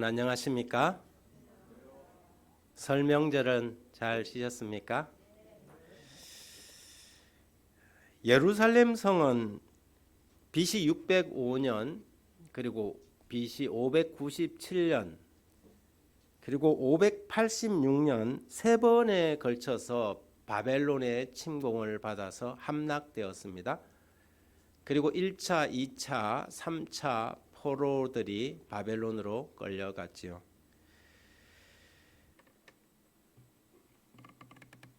안녕하십니까? 설 명절은 잘 쉬셨습니까? 예루살렘 성은 BC 605년 그리고 BC 597년 그리고 586년 세 번에 걸쳐서 바벨론의 침공을 받아서 함락되었습니다. 그리고 1차, 2차, 3차 포로들이 바벨론으로 끌려갔지요.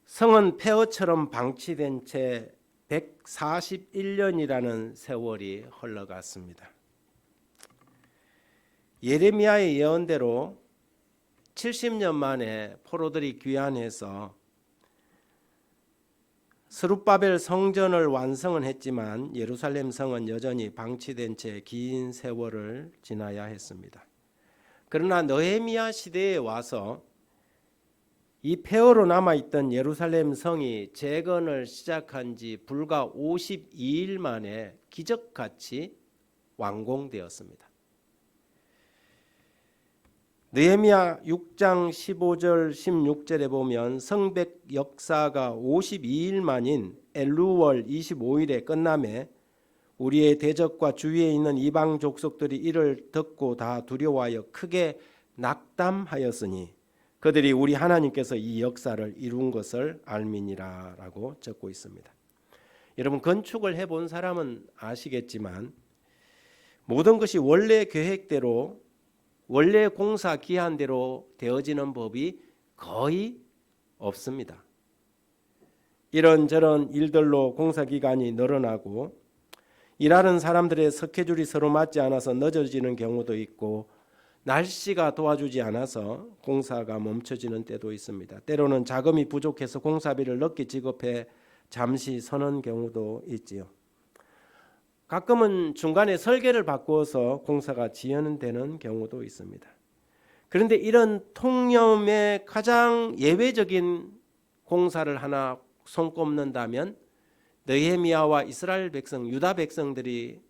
성은 폐허처럼 방치된 채 141년이라는 세월이 흘러갔습니다. 예레미야의 예언대로 70년 만에 포로들이 귀환해서 스룹바벨 성전을 완성은 했지만 예루살렘 성은 여전히 방치된 채 긴 세월을 지나야 했습니다. 그러나 느헤미야 시대에 와서 이 폐허로 남아있던 예루살렘 성이 재건을 시작한 지 불과 52일 만에 기적같이 완공되었습니다. 느헤미야 6장 15절 16절에 보면 성벽 역사가 52일 만인 엘루월 25일에 끝남에 우리의 대적과 주위에 있는 이방 족속들이 이를 듣고 다 두려워하여 크게 낙담하였으니 그들이 우리 하나님께서 이 역사를 이룬 것을 알미니라 라고 적고 있습니다. 여러분, 건축을 해본 사람은 아시겠지만 모든 것이 원래 계획대로 원래 공사 기한대로 되어지는 법이 거의 없습니다. 이런저런 일들로 공사 기간이 늘어나고 일하는 사람들의 스케줄이 서로 맞지 않아서 늦어지는 경우도 있고 날씨가 도와주지 않아서 공사가 멈춰지는 때도 있습니다. 때로는 자금이 부족해서 공사비를 늦게 지급해 잠시 서는 경우도 있지요. 가끔은 중간에 설계를 바꾸어서 공사가 지연되는 경우도 있습니다. 그런데 이런 통념의 가장 예외적인 공사를 하나 손꼽는다면 느헤미야와 이스라엘 백성, 유다 백성들이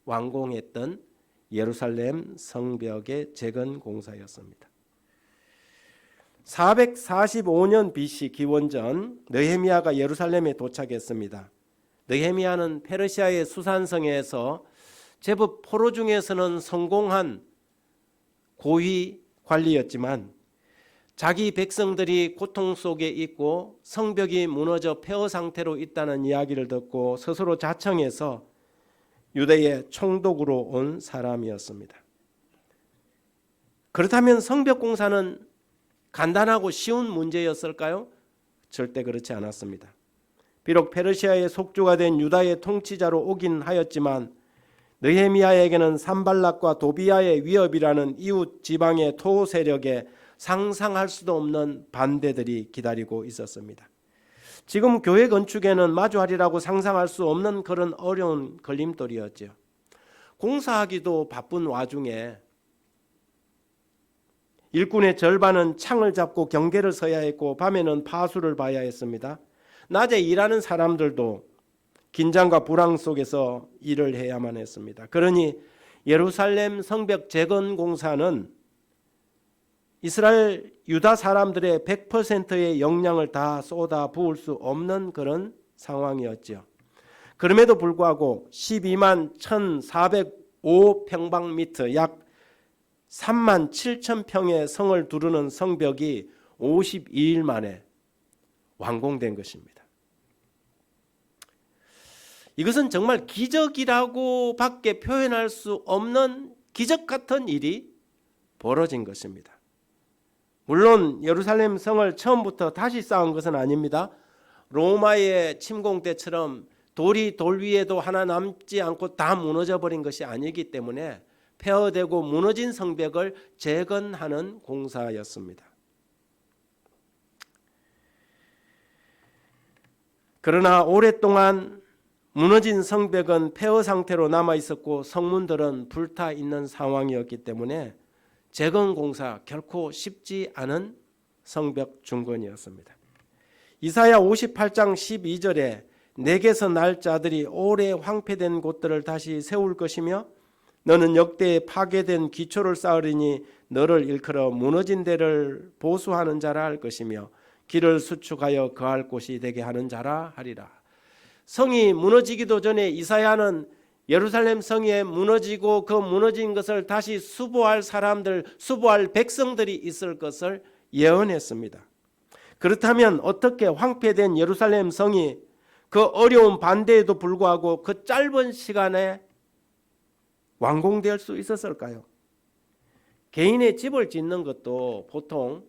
완공했던 예루살렘 성벽의 재건 공사였습니다. 445년 BC 기원전 느헤미야가 예루살렘에 도착했습니다. 느헤미야는 페르시아의 수산성에서 제법 포로 중에서는 성공한 고위 관리였지만 자기 백성들이 고통 속에 있고 성벽이 무너져 폐허 상태로 있다는 이야기를 듣고 스스로 자청해서 유대의 총독으로 온 사람이었습니다. 그렇다면 성벽 공사는 간단하고 쉬운 문제였을까요? 절대 그렇지 않았습니다. 비록 페르시아의 속주가 된 유다의 통치자로 오긴 하였지만 느헤미야에게는 산발락과 도비야의 위협이라는 이웃 지방의 토 세력에 상상할 수도 없는 반대들이 기다리고 있었습니다. 지금 교회 건축에는 마주하리라고 상상할 수 없는 그런 어려운 걸림돌이었죠. 공사하기도 바쁜 와중에 일꾼의 절반은 창을 잡고 경계를 서야 했고 밤에는 파수를 봐야 했습니다. 낮에 일하는 사람들도 긴장과 불안 속에서 일을 해야만 했습니다. 그러니 예루살렘 성벽 재건 공사는 이스라엘 유다 사람들의 100%의 역량을 다 쏟아 부을 수 없는 그런 상황이었죠. 그럼에도 불구하고 12만 1,405평방미터 약 3만 7천 평의 성을 두르는 성벽이 52일 만에 완공된 것입니다. 이것은 정말 기적이라고 밖에 표현할 수 없는 기적 같은 일이 벌어진 것입니다. 물론 예루살렘 성을 처음부터 다시 쌓은 것은 아닙니다. 로마의 침공 때처럼 돌이 돌 위에도 하나 남지 않고 다 무너져 버린 것이 아니기 때문에 폐허되고 무너진 성벽을 재건하는 공사였습니다. 그러나 오랫동안 무너진 성벽은 폐허 상태로 남아 있었고 성문들은 불타 있는 상황이었기 때문에 재건 공사 결코 쉽지 않은 성벽 중건이었습니다. 이사야 58장 12절에 내게서 날 자들이 오래 황폐된 곳들을 다시 세울 것이며 너는 역대에 파괴된 기초를 쌓으리니 너를 일컬어 무너진 데를 보수하는 자라 할 것이며 길을 수축하여 거할 곳이 되게 하는 자라 하리라. 성이 무너지기도 전에 이사야는 예루살렘 성이 무너지고 그 무너진 것을 다시 수보할 사람들, 수보할 백성들이 있을 것을 예언했습니다. 그렇다면 어떻게 황폐된 예루살렘 성이 그 어려운 반대에도 불구하고 그 짧은 시간에 완공될 수 있었을까요? 개인의 집을 짓는 것도 보통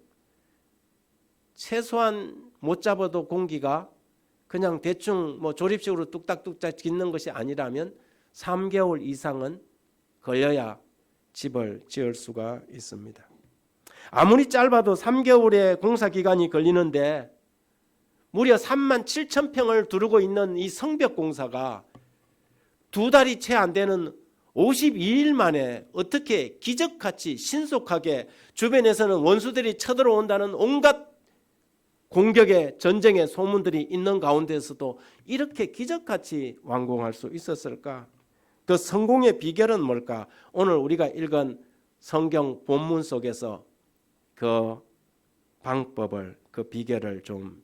최소한 못 잡아도 공기가 그냥 대충 조립식으로 뚝딱뚝딱 짓는 것이 아니라면 3개월 이상은 걸려야 집을 지을 수가 있습니다. 아무리 짧아도 3개월의 공사 기간이 걸리는데 무려 3만 7천 평을 두르고 있는 이 성벽 공사가 2달이 채 안 되는 52일 만에 어떻게 기적같이 신속하게 주변에서는 원수들이 쳐들어온다는 온갖 공격의 전쟁의 소문들이 있는 가운데서도 이렇게 기적같이 완공할 수 있었을까? 그 성공의 비결은 뭘까? 오늘 우리가 읽은 성경 본문 속에서 그 방법을, 그 비결을 좀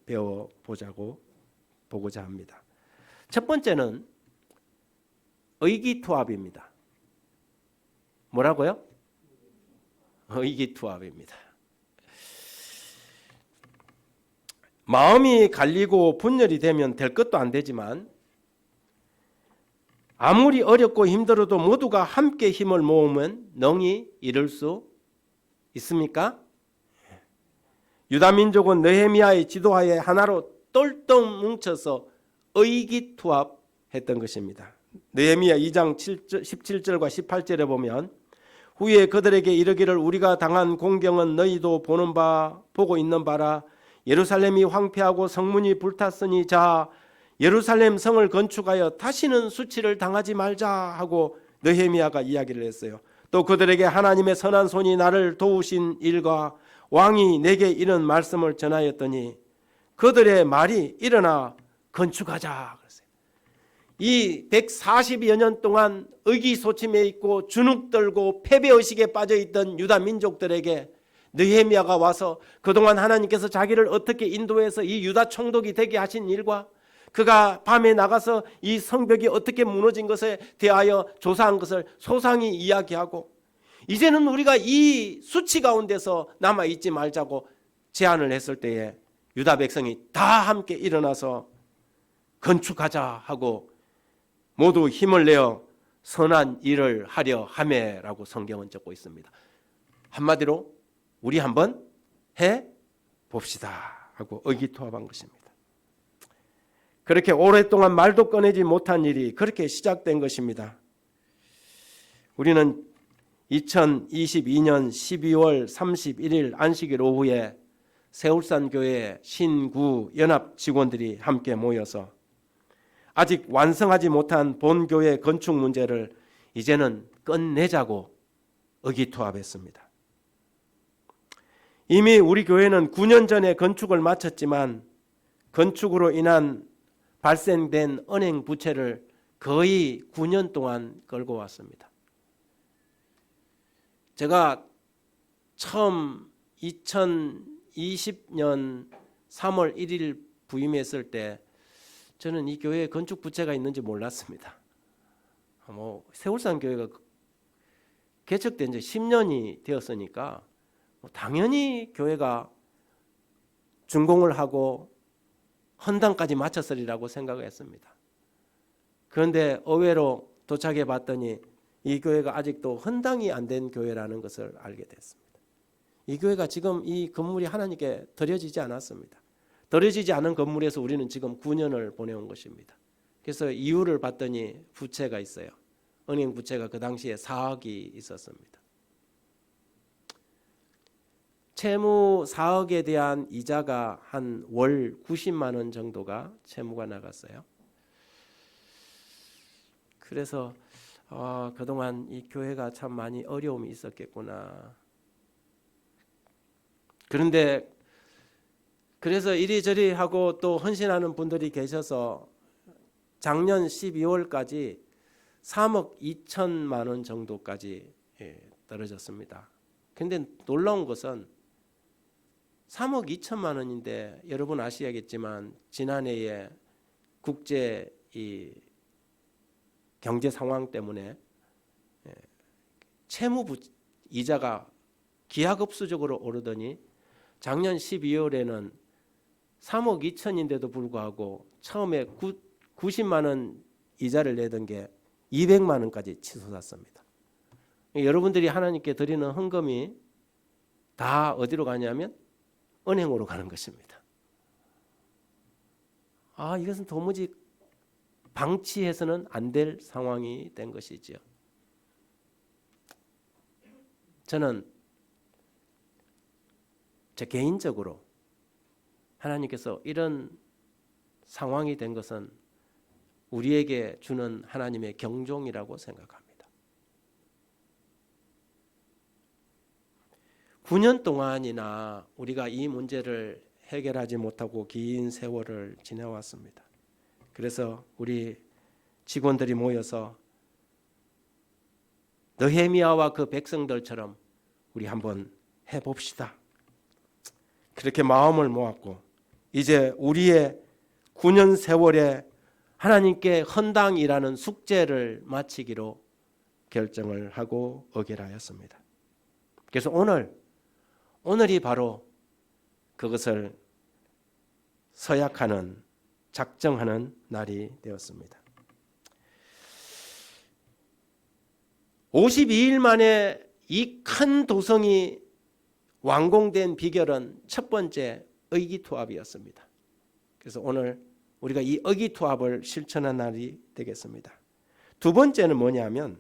보고자 합니다. 첫 번째는 의기투합입니다. 뭐라고요? 의기투합입니다. 마음이 갈리고 분열이 되면 될 것도 안 되지만 아무리 어렵고 힘들어도 모두가 함께 힘을 모으면 능히 이룰 수 있습니까? 유다 민족은 느헤미야의 지도하에 하나로 똘똘 뭉쳐서 의기투합했던 것입니다. 느헤미야 2장 17절과 18절에 보면 후에 그들에게 이르기를 우리가 당한 공경은 너희도 보고 있는 바라. 예루살렘이 황폐하고 성문이 불탔으니 자 예루살렘 성을 건축하여 다시는 수치를 당하지 말자 하고 느헤미야가 이야기를 했어요. 또 그들에게 하나님의 선한 손이 나를 도우신 일과 왕이 내게 이런 말씀을 전하였더니 그들의 말이 일어나 건축하자 그랬어요. 이 140여 년 동안 의기소침해 있고 주눅들고 패배의식에 빠져있던 유다 민족들에게 느헤미야가 와서 그동안 하나님께서 자기를 어떻게 인도해서 이 유다 총독이 되게 하신 일과 그가 밤에 나가서 이 성벽이 어떻게 무너진 것에 대하여 조사한 것을 소상히 이야기하고 이제는 우리가 이 수치 가운데서 남아있지 말자고 제안을 했을 때에 유다 백성이 다 함께 일어나서 건축하자 하고 모두 힘을 내어 선한 일을 하려 하매라고 성경은 적고 있습니다. 한마디로 우리 한번 해봅시다 하고 의기투합한 것입니다. 그렇게 오랫동안 말도 꺼내지 못한 일이 그렇게 시작된 것입니다. 우리는 2022년 12월 31일 안식일 오후에 세울산 교회 신구 연합 직원들이 함께 모여서 아직 완성하지 못한 본교회 건축 문제를 이제는 끝내자고 의기투합했습니다. 이미 우리 교회는 9년 전에 건축을 마쳤지만 건축으로 인한 발생된 은행 부채를 거의 9년 동안 끌고 왔습니다. 제가 처음 2020년 3월 1일 부임했을 때 저는 이 교회에 건축 부채가 있는지 몰랐습니다. 세울산 교회가 개척된 지 10년이 되었으니까 당연히 교회가 준공을 하고 헌당까지 마쳤으리라고 생각을 했습니다. 그런데 의외로 도착해 봤더니 이 교회가 아직도 헌당이 안 된 교회라는 것을 알게 됐습니다. 이 교회가 지금 이 건물이 하나님께 드려지지 않았습니다. 드려지지 않은 건물에서 우리는 지금 9년을 보내온 것입니다. 그래서 이유를 봤더니 부채가 있어요. 은행 부채가 그 당시에 4억이 있었습니다. 채무 4억에 대한 이자가 한 월 90만 원 정도가 채무가 나갔어요. 그래서 그동안 이 교회가 참 많이 어려움이 있었겠구나. 그런데 그래서 이리저리 하고 또 헌신하는 분들이 계셔서 작년 12월까지 3억 2천만 원 정도까지 떨어졌습니다. 그런데 놀라운 것은 3억 2천만 원인데 여러분 아시겠지만 지난해에 국제 이 경제 상황 때문에 채무부 이자가 기하급수적으로 오르더니 작년 12월에는 3억 2천인데도 불구하고 처음에 90만 원 이자를 내던 게 200만 원까지 치솟았습니다. 여러분들이 하나님께 드리는 헌금이 다 어디로 가냐면 은행으로 가는 것입니다. 이것은 도무지 방치해서는 안 될 상황이 된 것이지요. 저는 제 개인적으로 하나님께서 이런 상황이 된 것은 우리에게 주는 하나님의 경종이라고 생각합니다. 9년 동안이나 우리가 이 문제를 해결하지 못하고 긴 세월을 지내왔습니다. 그래서 우리 직원들이 모여서 느헤미야와 그 백성들처럼 우리 한번 해봅시다. 그렇게 마음을 모았고 이제 우리의 9년 세월에 하나님께 헌당이라는 숙제를 마치기로 결정을 하고 의결하였습니다. 그래서 오늘이 바로 그것을 서약하는 작정하는 날이 되었습니다. 52일 만에 이 큰 도성이 완공된 비결은 첫 번째 의기투합이었습니다. 그래서 오늘 우리가 이 의기투합을 실천한 날이 되겠습니다. 두 번째는 뭐냐면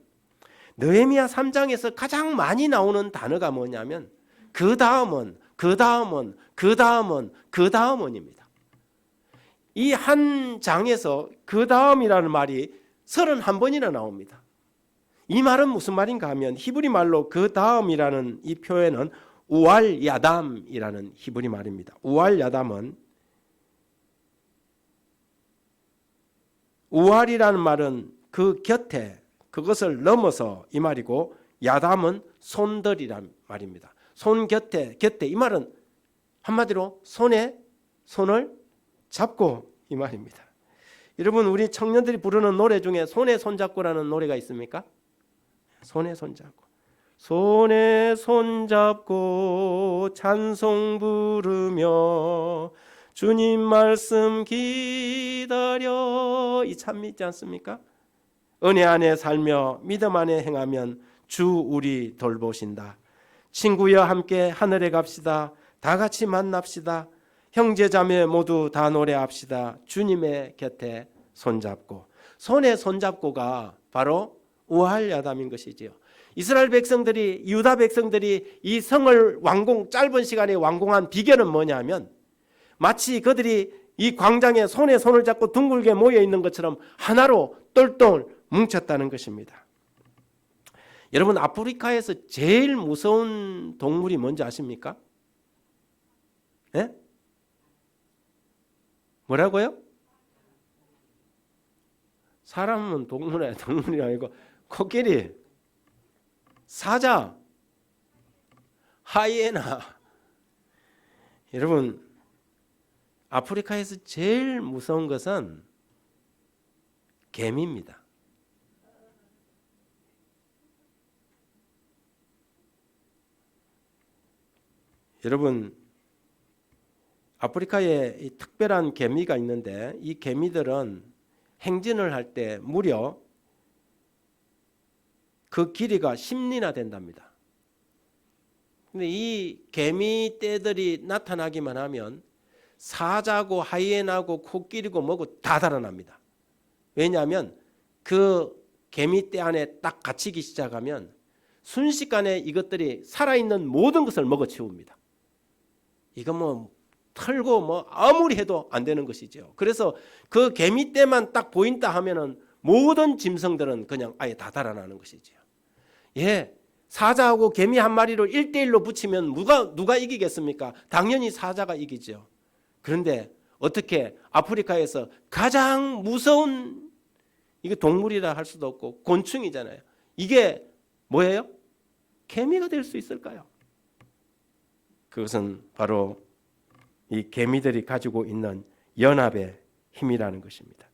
느헤미야 3장에서 가장 많이 나오는 단어가 뭐냐면 그 다음은입니다. 이 한 장에서 그 다음이라는 말이 31번이나 나옵니다. 이 말은 무슨 말인가 하면 히브리 말로 그 다음이라는 이 표현은 우알 야담이라는 히브리 말입니다. 우알 야담은 우알이라는 말은 그 곁에 그것을 넘어서 이 말이고 야담은 손들이란 말입니다. 손 곁에 이 말은 한마디로 손을 잡고 이 말입니다. 여러분 우리 청년들이 부르는 노래 중에 손에 손잡고라는 노래가 있습니까? 손에 손잡고 찬송 부르며 주님 말씀 기다려 이 참 믿지 않습니까? 은혜 안에 살며 믿음 안에 행하면 주 우리 돌보신다. 친구여 함께 하늘에 갑시다. 다 같이 만납시다. 형제 자매 모두 다 노래합시다. 주님의 곁에 손잡고. 손에 손잡고가 바로 우할야담인 것이지요. 이스라엘 백성들이 유다 백성들이 이 성을 짧은 시간에 완공한 비결은 뭐냐면 마치 그들이 이 광장에 손에 손을 잡고 둥글게 모여 있는 것처럼 하나로 똘똘 뭉쳤다는 것입니다. 여러분 아프리카에서 제일 무서운 동물이 뭔지 아십니까? 예? 뭐라고요? 사람은 동물이 아니고 코끼리, 사자, 하이에나. 여러분 아프리카에서 제일 무서운 것은 개미입니다. 여러분 아프리카에 이 특별한 개미가 있는데 이 개미들은 행진을 할 때 무려 그 길이가 10리나 된답니다. 근데 이 개미 떼들이 나타나기만 하면 사자고 하이에나고 코끼리고 뭐고 다 달아납니다. 왜냐하면 그 개미 떼 안에 딱 갇히기 시작하면 순식간에 이것들이 살아있는 모든 것을 먹어치웁니다. 이거 뭐 털고 뭐 아무리 해도 안 되는 것이죠. 그래서 그 개미 떼만 딱 보인다 하면은 모든 짐승들은 그냥 아예 다 달아나는 것이죠. 예, 사자하고 개미 한 마리를 1대1로 붙이면 누가 이기겠습니까? 당연히 사자가 이기죠. 그런데 어떻게 아프리카에서 가장 무서운 이게 동물이라 할 수도 없고 곤충이잖아요. 이게 뭐예요? 개미가 될 수 있을까요? 그것은 바로 이 개미들이 가지고 있는 연합의 힘이라는 것입니다.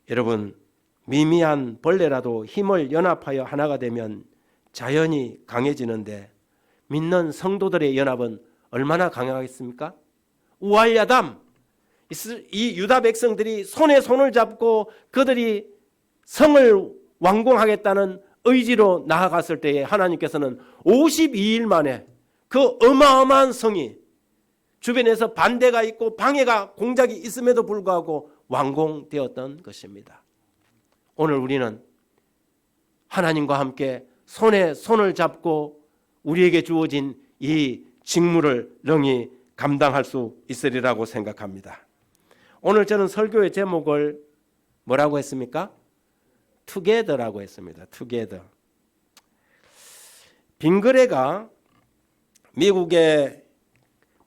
여러분, 미미한 벌레라도 힘을 연합하여 하나가 되면 자연이 강해지는데 믿는 성도들의 연합은 얼마나 강하겠습니까? 우알야담, 이 유다 백성들이 손에 손을 잡고 그들이 성을 완공하겠다는 의지로 나아갔을 때에 하나님께서는 52일 만에 그 어마어마한 성이 주변에서 반대가 있고 방해가 공작이 있음에도 불구하고 완공되었던 것입니다. 오늘 우리는 하나님과 함께 손에 손을 잡고 우리에게 주어진 이 직무를 능히 감당할 수 있으리라고 생각합니다. 오늘 저는 설교의 제목을 뭐라고 했습니까? 투게더라고 했습니다. 투게더. 빙그레가 미국의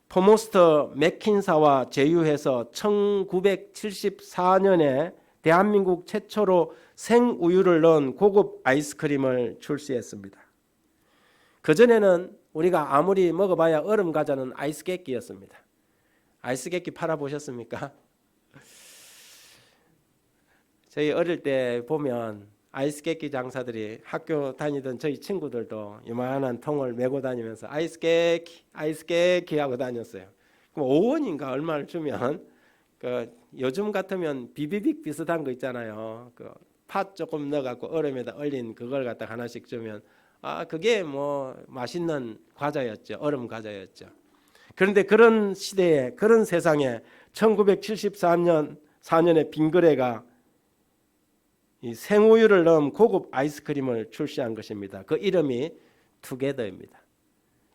포모스터 맥킨사와 제휴해서 1974년에 대한민국 최초로 생우유를 넣은 고급 아이스크림을 출시했습니다. 그전에는 우리가 아무리 먹어봐야 얼음 과자는 아이스케이크였습니다. 아이스케이크 팔아보셨습니까? 저희 어릴 때 보면 아이스케이크 장사들이 학교 다니던 저희 친구들도 요만한 통을 메고 다니면서 아이스케이크 하고 다녔어요. 그럼 5원인가 얼마를 주면 요즘 같으면 비비빅 비슷한 거 있잖아요. 팥 조금 넣어갖고 얼음에다 얼린 그걸 갖다 하나씩 주면 그게 뭐 맛있는 과자였죠. 얼음 과자였죠. 그런데 그런 시대에 그런 세상에 1974년에 빙그레가 이 생우유를 넣은 고급 아이스크림을 출시한 것입니다. 그 이름이 투게더입니다.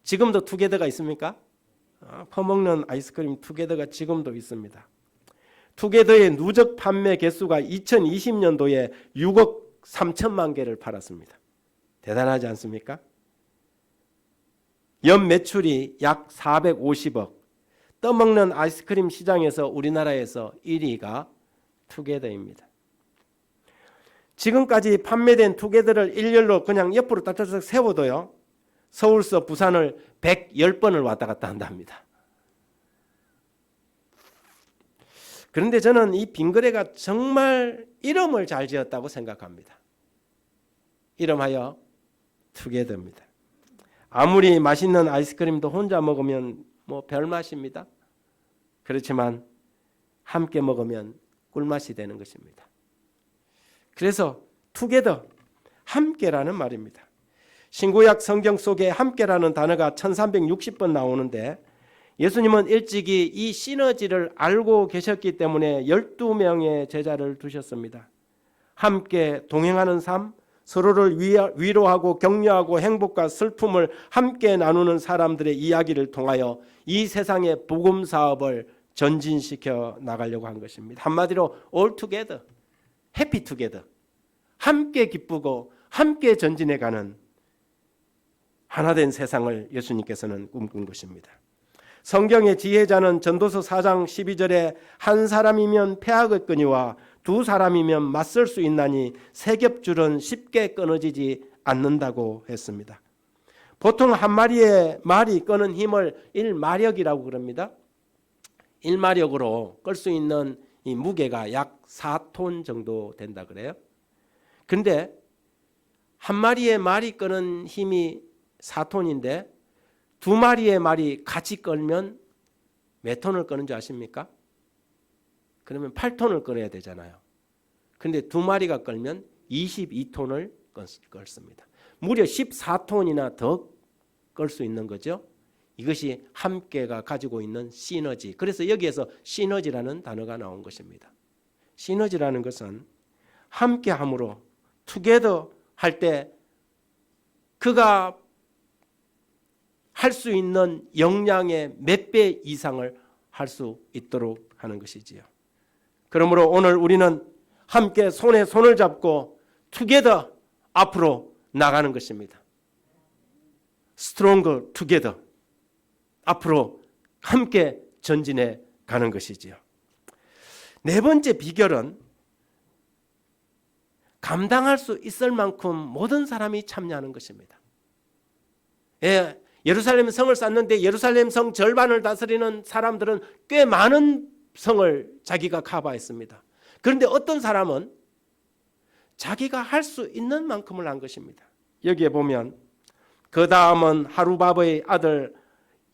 지금도 투게더가 있습니까? 퍼먹는 아이스크림 투게더가 지금도 있습니다. 투게더의 누적 판매 개수가 2020년도에 6억 3천만 개를 팔았습니다. 대단하지 않습니까? 연 매출이 약 450억. 떠먹는 아이스크림 시장에서 우리나라에서 1위가 투게더입니다. 지금까지 판매된 투게더를 일렬로 그냥 옆으로 따뜻하게 세워도요, 서울서 부산을 110번을 왔다 갔다 한답니다. 그런데 저는 이 빙그레가 정말 이름을 잘 지었다고 생각합니다. 이름하여 투게더입니다. 아무리 맛있는 아이스크림도 혼자 먹으면 뭐 별맛입니다. 그렇지만 함께 먹으면 꿀맛이 되는 것입니다. 그래서 투게더, 함께라는 말입니다. 신구약 성경 속에 함께라는 단어가 1360번 나오는데 예수님은 일찍이 이 시너지를 알고 계셨기 때문에 12명의 제자를 두셨습니다. 함께 동행하는 삶, 서로를 위로하고 격려하고 행복과 슬픔을 함께 나누는 사람들의 이야기를 통하여 이 세상의 복음 사업을 전진시켜 나가려고 한 것입니다. 한마디로 all together, happy together, 함께 기쁘고 함께 전진해가는 하나된 세상을 예수님께서는 꿈꾼 것입니다. 성경의 지혜자는 전도서 4장 12절에 한 사람이면 패하겠거니와 두 사람이면 맞설 수 있나니 세 겹줄은 쉽게 끊어지지 않는다고 했습니다. 보통 한 마리의 말이 끄는 힘을 1마력이라고 그럽니다. 1마력으로 끌 수 있는 이 무게가 약 4톤 정도 된다 그래요. 그런데 한 마리의 말이 끄는 힘이 4톤인데 두 마리의 말이 같이 끌면 몇 톤을 끄는 줄 아십니까? 그러면 8톤을 끌어야 되잖아요. 그런데 두 마리가 끌면 22톤을 끌습니다. 무려 14톤이나 더 끌 수 있는 거죠. 이것이 함께가 가지고 있는 시너지. 그래서 여기에서 시너지라는 단어가 나온 것입니다. 시너지라는 것은 함께함으로 투게더 할 때 그가 할 수 있는 역량의 몇 배 이상을 할 수 있도록 하는 것이지요. 그러므로 오늘 우리는 함께 손에 손을 잡고 투게더 앞으로 나가는 것입니다. Stronger together. 앞으로 함께 전진해 가는 것이지요. 네 번째 비결은 감당할 수 있을 만큼 모든 사람이 참여하는 것입니다. 예, 예루살렘 성을 쌓는데 예루살렘 성 절반을 다스리는 사람들은 꽤 많은 성을 자기가 커버했습니다. 그런데 어떤 사람은 자기가 할 수 있는 만큼을 한 것입니다. 여기에 보면 그 다음은 하루밥의 아들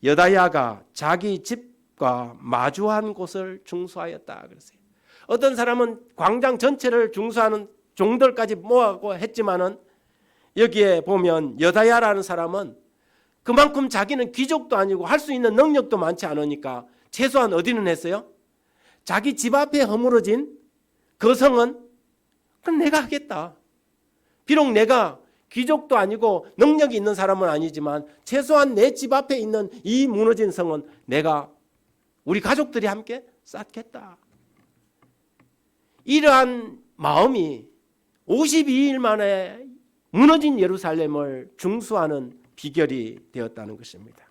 여다야가 자기 집과 마주한 곳을 중수하였다 그랬어요. 어떤 사람은 광장 전체를 중수하는 종들까지 모아고 했지만은 여기에 보면 여다야라는 사람은 그만큼 자기는 귀족도 아니고 할 수 있는 능력도 많지 않으니까 최소한 어디는 했어요? 자기 집 앞에 허물어진 그 성은 그럼 내가 하겠다. 비록 내가 귀족도 아니고 능력이 있는 사람은 아니지만 최소한 내 집 앞에 있는 이 무너진 성은 내가 우리 가족들이 함께 쌓겠다. 이러한 마음이 52일 만에 무너진 예루살렘을 중수하는 비결이 되었다는 것입니다.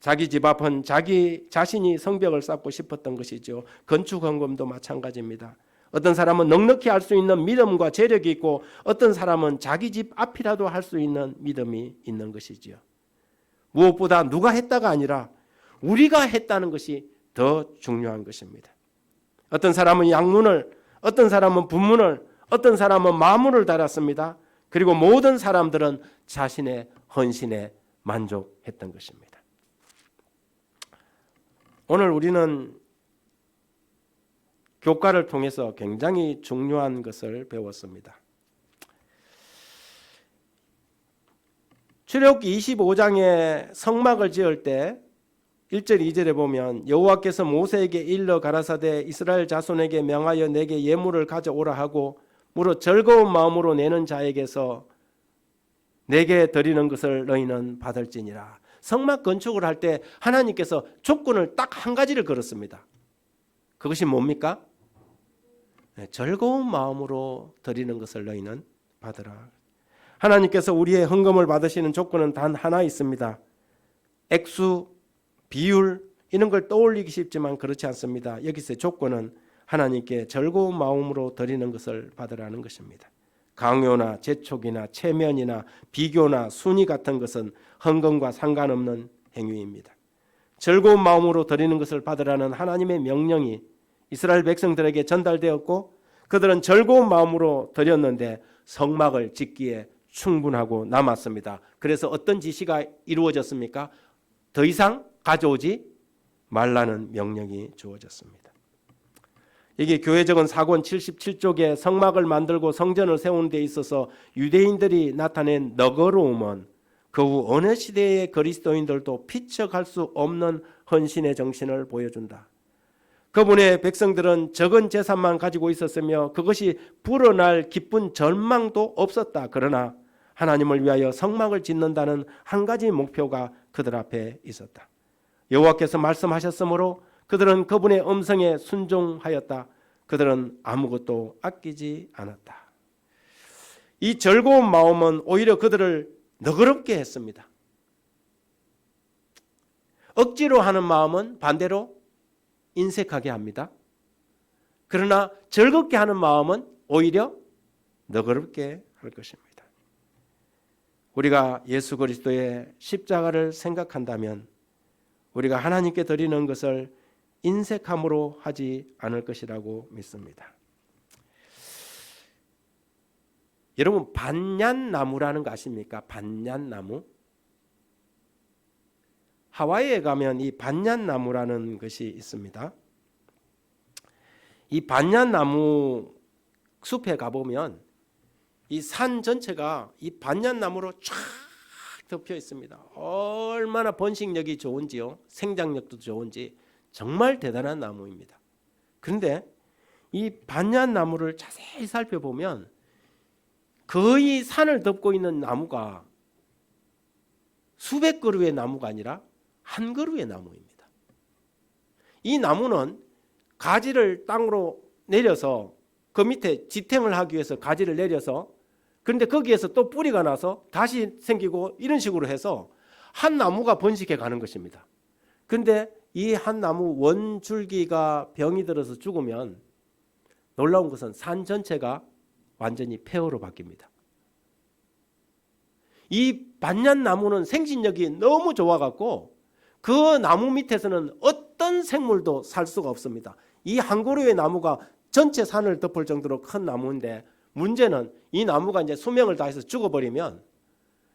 자기 집 앞은 자기 자신이 성벽을 쌓고 싶었던 것이죠. 건축 헌금도 마찬가지입니다. 어떤 사람은 넉넉히 할 수 있는 믿음과 재력이 있고 어떤 사람은 자기 집 앞이라도 할 수 있는 믿음이 있는 것이지요. 무엇보다 누가 했다가 아니라 우리가 했다는 것이 더 중요한 것입니다. 어떤 사람은 양문을, 어떤 사람은 분문을, 어떤 사람은 마물을 달았습니다. 그리고 모든 사람들은 자신의 헌신에 만족했던 것입니다. 오늘 우리는 교과를 통해서 굉장히 중요한 것을 배웠습니다. 출애굽기 25장에 성막을 지을 때 1절 2절에 보면 여호와께서 모세에게 일러 가라사대 이스라엘 자손에게 명하여 내게 예물을 가져오라 하고 무릇 즐거운 마음으로 내는 자에게서 내게 드리는 것을 너희는 받을지니라. 성막 건축을 할 때 하나님께서 조건을 딱 한 가지를 걸었습니다. 그것이 뭡니까? 즐거운 마음으로 드리는 것을 너희는 받으라. 하나님께서 우리의 헌금을 받으시는 조건은 단 하나 있습니다. 액수, 비율 이런 걸 떠올리기 쉽지만 그렇지 않습니다. 여기서 조건은 하나님께 즐거운 마음으로 드리는 것을 받으라는 것입니다. 강요나 재촉이나 체면이나 비교나 순위 같은 것은 헌금과 상관없는 행위입니다. 즐거운 마음으로 드리는 것을 받으라는 하나님의 명령이 이스라엘 백성들에게 전달되었고 그들은 즐거운 마음으로 드렸는데 성막을 짓기에 충분하고 남았습니다. 그래서 어떤 지시가 이루어졌습니까? 더 이상 가져오지 말라는 명령이 주어졌습니다. 이게 교회적은 사권 77쪽에 성막을 만들고 성전을 세우는 데 있어서 유대인들이 나타낸 너그러움은 그 후 어느 시대의 그리스도인들도 피척할 수 없는 헌신의 정신을 보여준다. 그분의 백성들은 적은 재산만 가지고 있었으며 그것이 불어날 기쁜 절망도 없었다. 그러나 하나님을 위하여 성막을 짓는다는 한 가지 목표가 그들 앞에 있었다. 여호와께서 말씀하셨으므로 그들은 그분의 음성에 순종하였다. 그들은 아무것도 아끼지 않았다. 이 즐거운 마음은 오히려 그들을 너그럽게 했습니다. 억지로 하는 마음은 반대로 인색하게 합니다. 그러나 즐겁게 하는 마음은 오히려 너그럽게 할 것입니다. 우리가 예수 그리스도의 십자가를 생각한다면 우리가 하나님께 드리는 것을 인색함으로 하지 않을 것이라고 믿습니다. 여러분 반얀나무라는 거 아십니까? 반얀나무. 하와이에 가면 이 반얀나무라는 것이 있습니다. 이 반얀나무 숲에 가보면 이 산 전체가 이 반얀나무로 쫙 덮여 있습니다. 얼마나 번식력이 좋은지요. 생장력도 좋은지 정말 대단한 나무입니다. 그런데 이 반얀나무를 자세히 살펴보면 거의 산을 덮고 있는 나무가 수백 그루의 나무가 아니라 한 그루의 나무입니다. 이 나무는 가지를 땅으로 내려서 그 밑에 지탱을 하기 위해서 가지를 내려서 그런데 거기에서 또 뿌리가 나서 다시 생기고 이런 식으로 해서 한 나무가 번식해 가는 것입니다. 그런데 이 한 나무 원줄기가 병이 들어서 죽으면 놀라운 것은 산 전체가 완전히 폐허로 바뀝니다. 이 반얀나무는 생신력이 너무 좋아갖고 그 나무 밑에서는 어떤 생물도 살 수가 없습니다. 이 한 그루의 나무가 전체 산을 덮을 정도로 큰 나무인데 문제는 이 나무가 이제 수명을 다해서 죽어버리면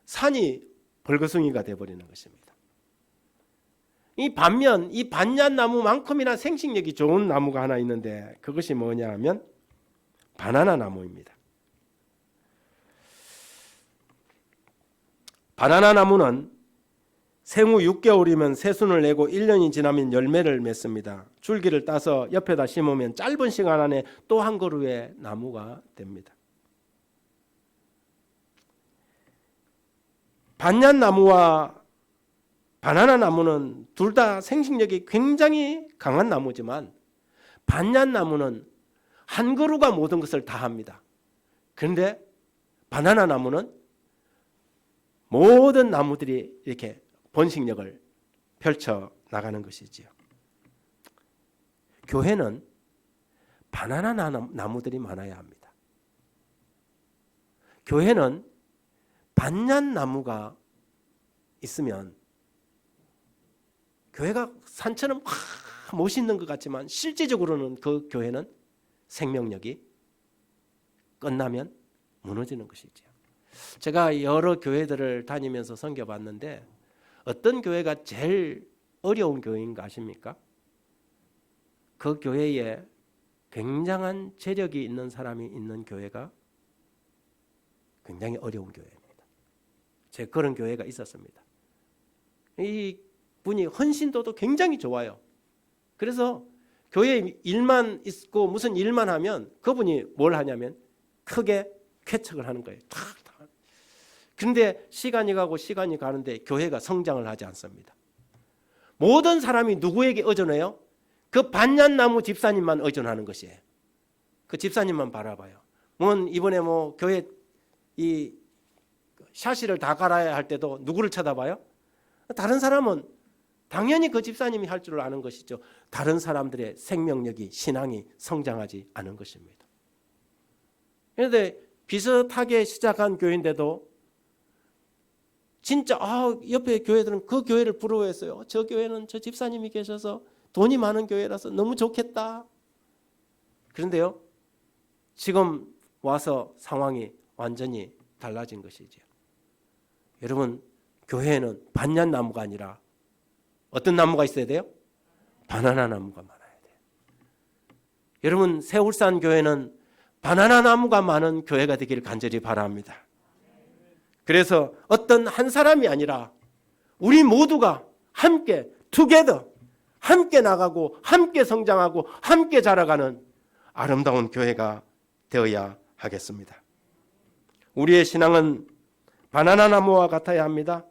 산이 벌거숭이가 되어버리는 것입니다. 이 반면 이 반얀나무만큼이나 생식력이 좋은 나무가 하나 있는데 그것이 뭐냐 하면 바나나 나무입니다. 바나나 나무는 생후 6개월이면 새순을 내고 1년이 지나면 열매를 맺습니다. 줄기를 따서 옆에다 심으면 짧은 시간 안에 또 한 그루의 나무가 됩니다. 반얀나무와 바나나 나무는 둘 다 생식력이 굉장히 강한 나무지만 반얀나무는 한 그루가 모든 것을 다 합니다. 그런데 바나나 나무는 모든 나무들이 이렇게 번식력을 펼쳐 나가는 것이지요. 교회는 바나나 나무들이 많아야 합니다. 교회는 반얀나무가 있으면 교회가 산처럼 멋있는 것 같지만 실제적으로는 그 교회는 생명력이 끝나면 무너지는 것이죠. 제가 여러 교회들을 다니면서 섬겨봤는데 어떤 교회가 제일 어려운 교회인가 아십니까? 그 교회에 굉장한 재력이 있는 사람이 있는 교회가 굉장히 어려운 교회입니다. 제가 그런 교회가 있었습니다. 이 분이 헌신도도 굉장히 좋아요. 그래서 교회 일만 있고 무슨 일만 하면 그분이 뭘 하냐면 크게 쾌척을 하는 거예요. 그런데 시간이 가고 시간이 가는데 교회가 성장을 하지 않습니다. 모든 사람이 누구에게 의존해요? 그 반얀나무 집사님만 의존하는 것이에요. 그 집사님만 바라봐요. 이번에 교회 이 샤시를 다 갈아야 할 때도 누구를 쳐다봐요? 다른 사람은 당연히 그 집사님이 할 줄 아는 것이죠. 다른 사람들의 생명력이 신앙이 성장하지 않은 것입니다. 그런데 비슷하게 시작한 교회인데도 진짜 옆에 교회들은 그 교회를 부러워했어요. 저 교회는 저 집사님이 계셔서 돈이 많은 교회라서 너무 좋겠다. 그런데요, 지금 와서 상황이 완전히 달라진 것이죠. 여러분, 교회에는 반얀나무가 아니라 어떤 나무가 있어야 돼요? 바나나 나무가 많아야 돼요. 여러분, 세울산 교회는 바나나 나무가 많은 교회가 되기를 간절히 바랍니다. 그래서 어떤 한 사람이 아니라 우리 모두가 함께 together 함께 나가고 함께 성장하고 함께 자라가는 아름다운 교회가 되어야 하겠습니다. 우리의 신앙은 바나나 나무와 같아야 합니다.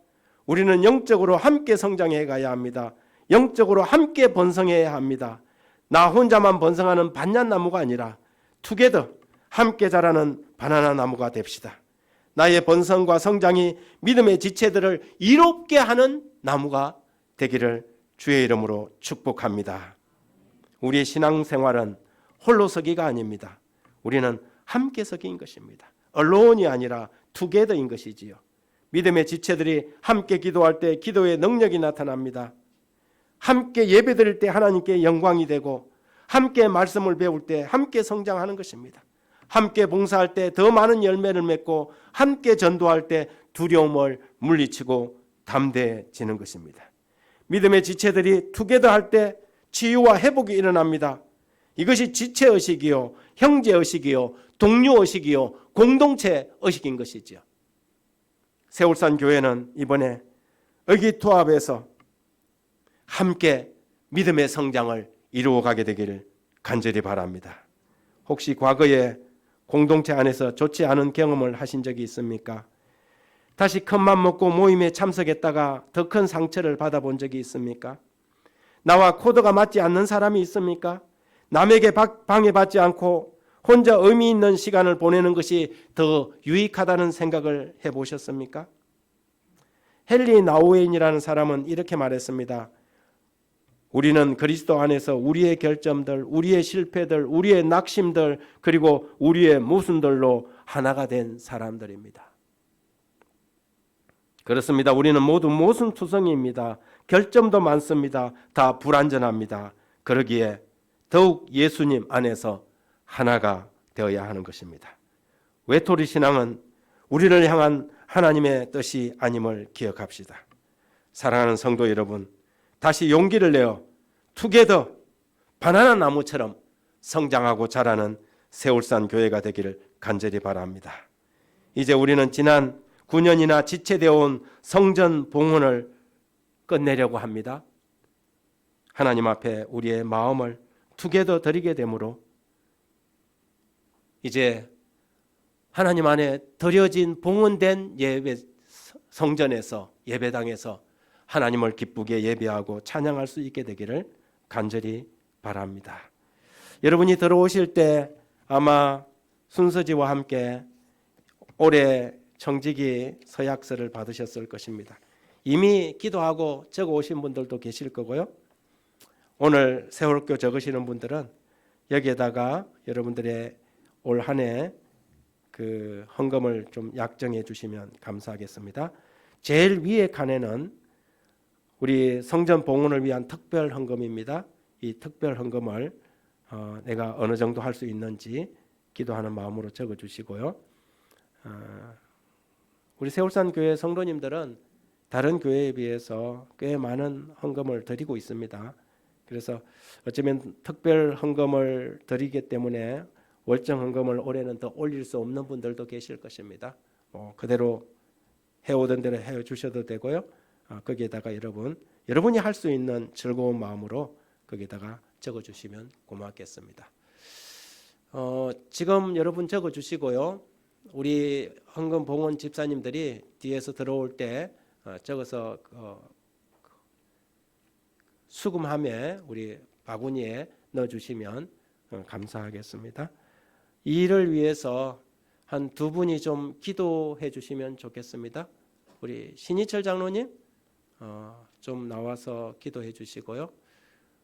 우리는 영적으로 함께 성장해 가야 합니다. 영적으로 함께 번성해야 합니다. 나 혼자만 번성하는 반얀나무가 아니라 together 함께 자라는 바나나 나무가 됩시다. 나의 번성과 성장이 믿음의 지체들을 이롭게 하는 나무가 되기를 주의 이름으로 축복합니다. 우리의 신앙생활은 홀로 서기가 아닙니다. 우리는 함께 서기인 것입니다. aloone이 아니라 together인 것이지요. 믿음의 지체들이 함께 기도할 때 기도의 능력이 나타납니다. 함께 예배드릴 때 하나님께 영광이 되고 함께 말씀을 배울 때 함께 성장하는 것입니다. 함께 봉사할 때 더 많은 열매를 맺고 함께 전도할 때 두려움을 물리치고 담대해지는 것입니다. 믿음의 지체들이 투게더 할 때 치유와 회복이 일어납니다. 이것이 지체의식이요, 형제의식이요, 동료의식이요, 공동체 의식인 것이죠. 세울산 교회는 이번에 의기투합해서 함께 믿음의 성장을 이루어가게 되기를 간절히 바랍니다. 혹시 과거에 공동체 안에서 좋지 않은 경험을 하신 적이 있습니까? 다시 큰맘 먹고 모임에 참석했다가 더 큰 상처를 받아본 적이 있습니까? 나와 코드가 맞지 않는 사람이 있습니까? 남에게 방해받지 않고 혼자 의미 있는 시간을 보내는 것이 더 유익하다는 생각을 해보셨습니까? 헨리 나우엔이라는 사람은 이렇게 말했습니다. 우리는 그리스도 안에서 우리의 결점들, 우리의 실패들, 우리의 낙심들, 그리고 우리의 모순들로 하나가 된 사람들입니다. 그렇습니다. 우리는 모두 모순투성이입니다. 결점도 많습니다. 다 불완전합니다. 그러기에 더욱 예수님 안에서 하나가 되어야 하는 것입니다. 외톨이 신앙은 우리를 향한 하나님의 뜻이 아님을 기억합시다. 사랑하는 성도 여러분, 다시 용기를 내어 투게더 바나나 나무처럼 성장하고 자라는 세울산 교회가 되기를 간절히 바랍니다. 이제 우리는 지난 9년이나 지체되어 온 성전 봉헌을 끝내려고 합니다. 하나님 앞에 우리의 마음을 투게더 드리게 되므로 이제 하나님 안에 드려진 봉헌된 예배 성전에서 예배당에서 하나님을 기쁘게 예배하고 찬양할 수 있게 되기를 간절히 바랍니다. 여러분이 들어오실 때 아마 순서지와 함께 올해 청지기 서약서를 받으셨을 것입니다. 이미 기도하고 적어 오신 분들도 계실 거고요. 오늘 세월교 적으시는 분들은 여기에다가 여러분들의 올 한 해 그 헌금을 좀 약정해 주시면 감사하겠습니다. 제일 위에 칸에는 우리 성전 봉헌을 위한 특별 헌금입니다. 이 특별 헌금을 내가 어느 정도 할 수 있는지 기도하는 마음으로 적어 주시고요. 우리 세울산 교회 성도님들은 다른 교회에 비해서 꽤 많은 헌금을 드리고 있습니다. 그래서 어쩌면 특별 헌금을 드리기 때문에 월정 헌금을 올해는 더 올릴 수 없는 분들도 계실 것입니다. 그대로 해오던 대로 해주셔도 되고요. 거기에다가 여러분이 할 수 있는 즐거운 마음으로 거기에다가 적어주시면 고맙겠습니다. 지금 여러분 적어주시고요. 우리 헌금 봉헌 집사님들이 뒤에서 들어올 때 적어서 수금함에 우리 바구니에 넣어주시면 감사하겠습니다. 이 일을 위해서 한 두 분이 좀 기도해 주시면 좋겠습니다. 우리 신희철 장로님 좀 나와서 기도해 주시고요.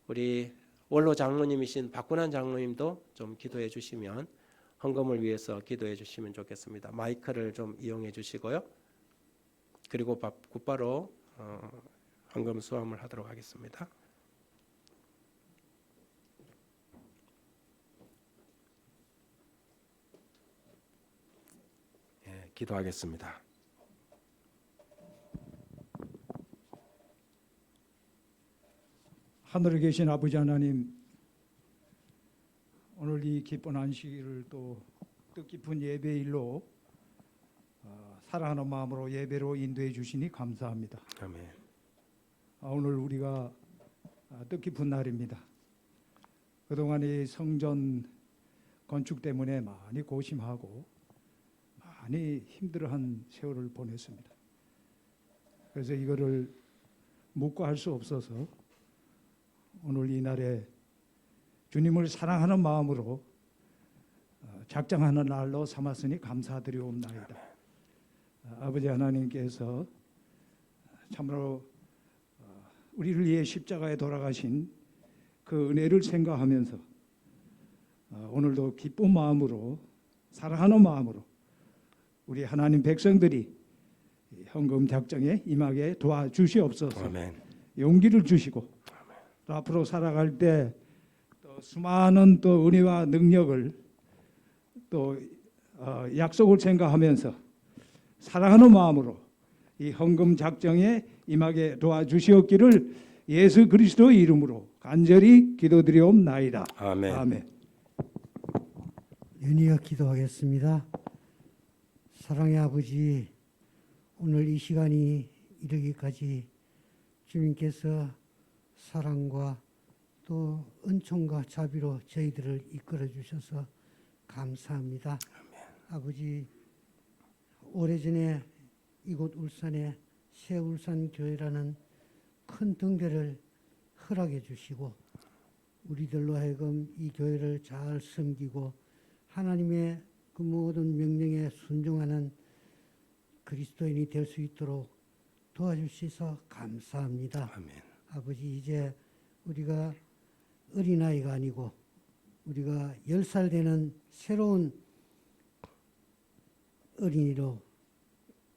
우리 원로 장로님이신 박군환 장로님도 좀 기도해 주시면 헌금을 위해서 기도해 주시면 좋겠습니다. 마이크를 좀 이용해 주시고요. 그리고 곧바로 헌금 수함을 하도록 하겠습니다. 기도하겠습니다. 하늘에 계신 아버지 하나님, 오늘 이 기쁜 안식일을 또 뜻깊은 예배일로 사랑하는 마음으로 예배로 인도해 주시니 감사합니다. 아멘. 오늘 우리가 뜻깊은 날입니다. 그동안 이 성전 건축 때문에 많이 고심하고 많이 힘들어한 세월을 보냈습니다. 그래서 이거를 묵고 할 수 없어서 오늘 이 날에 주님을 사랑하는 마음으로 작정하는 날로 삼았으니 감사드리옵나이다. 아버지 하나님께서 참으로 우리를 위해 십자가에 돌아가신 그 은혜를 생각하면서 오늘도 기쁜 마음으로 사랑하는 마음으로 우리 하나님 백성들이 헌금 작정에 임하게 도와주시옵소서. 아멘. 용기를 주시고 또 앞으로 살아갈 때 또 수많은 또 은혜와 능력을 또 약속을 생각하면서 사랑하는 마음으로 이 헌금 작정에 임하게 도와주시옵기를 예수 그리스도의 이름으로 간절히 기도드리옵나이다. 아멘. 아멘. 연이어 기도하겠습니다. 사랑의 아버지, 오늘 이 시간이 이르기까지 주님께서 사랑과 또 은총과 자비로 저희들을 이끌어 주셔서 감사합니다. 아버지, 오래전에 이곳 울산에 새울산 교회라는 큰 등대를 허락해 주시고 우리들로 하여금 이 교회를 잘 섬기고 하나님의 그 모든 명령에 순종하는 그리스도인이 될 수 있도록 도와주셔서 감사합니다. 아멘. 아버지, 이제 우리가 어린아이가 아니고 우리가 10살 되는 새로운 어린이로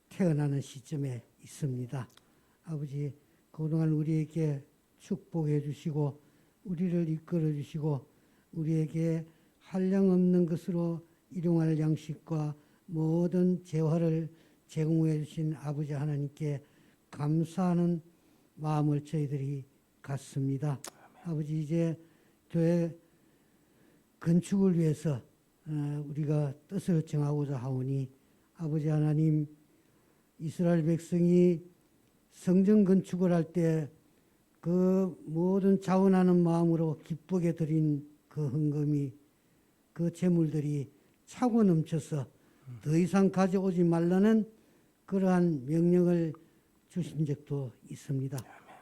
태어나는 시점에 있습니다. 아버지, 그동안 우리에게 축복해 주시고 우리를 이끌어 주시고 우리에게 한량없는 것으로 일용할 양식과 모든 재화를 제공해 주신 아버지 하나님께 감사하는 마음을 저희들이 갖습니다. 아버지, 이제 교회 건축을 위해서 우리가 뜻을 정하고자 하오니 아버지 하나님, 이스라엘 백성이 성전 건축을 할 때 그 모든 자원하는 마음으로 기쁘게 드린 그 헌금이, 그 재물들이 차고 넘쳐서 더 이상 가져오지 말라는 그러한 명령을 주신 적도 있습니다.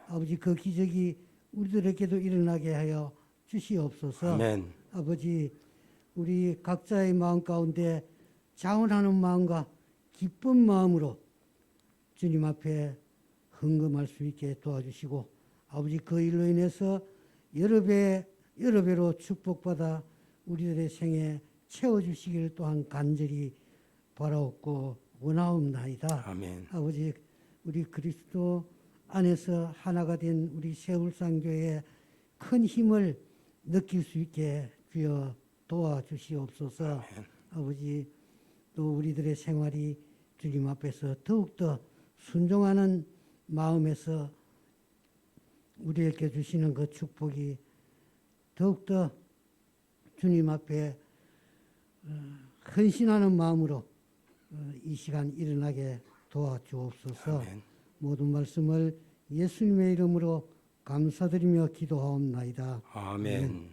아버지, 그 기적이 우리들에게도 일어나게 하여 주시옵소서. 아멘. 아버지, 우리 각자의 마음 가운데 자원하는 마음과 기쁜 마음으로 주님 앞에 헌금할 수 있게 도와주시고, 아버지, 그 일로 인해서 여러 배로 축복받아 우리들의 생에 채워주시기를 또한 간절히 바라옵고 원하옵나이다. 아멘. 아버지, 우리 그리스도 안에서 하나가 된 우리 세울상교회의 큰 힘을 느낄 수 있게 주여 도와주시옵소서. 아버지, 또 우리들의 생활이 주님 앞에서 더욱더 순종하는 마음에서 우리에게 주시는 그 축복이 더욱더 주님 앞에 헌신하는 마음으로 이 시간 일어나게 도와주옵소서. 아멘. 모든 말씀을 예수님의 이름으로 감사드리며 기도하옵나이다. 아멘.